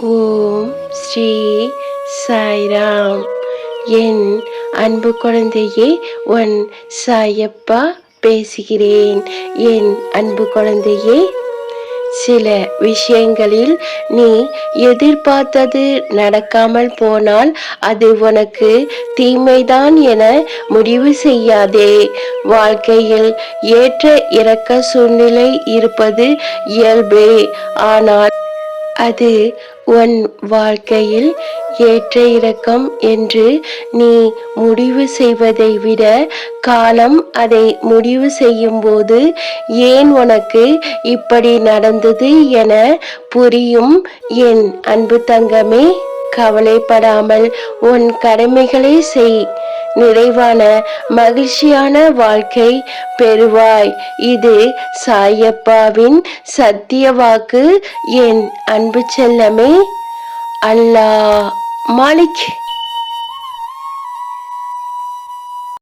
ஓம் ஸ்ரீ சாய்ராம். என் அன்பு குழந்தையே, உன் சாயப்பா பேசுகிறேன். என் அன்பு குழந்தையே, சில விஷயங்களில் நீ எதிர்பார்த்தது நடக்காமல் போனால் அது உனக்கு தீமைதான் என முடிவு செய்யாதே. வாழ்க்கையில் ஏற்ற இறக்க சூழ்நிலை இருப்பது இயல்பே. ஆனால் அது உன் வாழ்க்கையில் ஏற்ற இறக்கம் என்று நீ முடிவு செய்வதை விட காலம் அதை முடிவு செய்யும்போது ஏன் உனக்கு இப்படி நடந்தது என புரியும். என் அன்பு தங்கமே, கவலைப்படாமல் உன் கடமைகளை செய். நிறைவான மகிழ்ச்சியான வாழ்க்கை பெறுவாய். இது சாயப்பாவின் சத்திய வாக்கு என் அன்பு செல்லமே. அல்லாஹ் மாலிக்.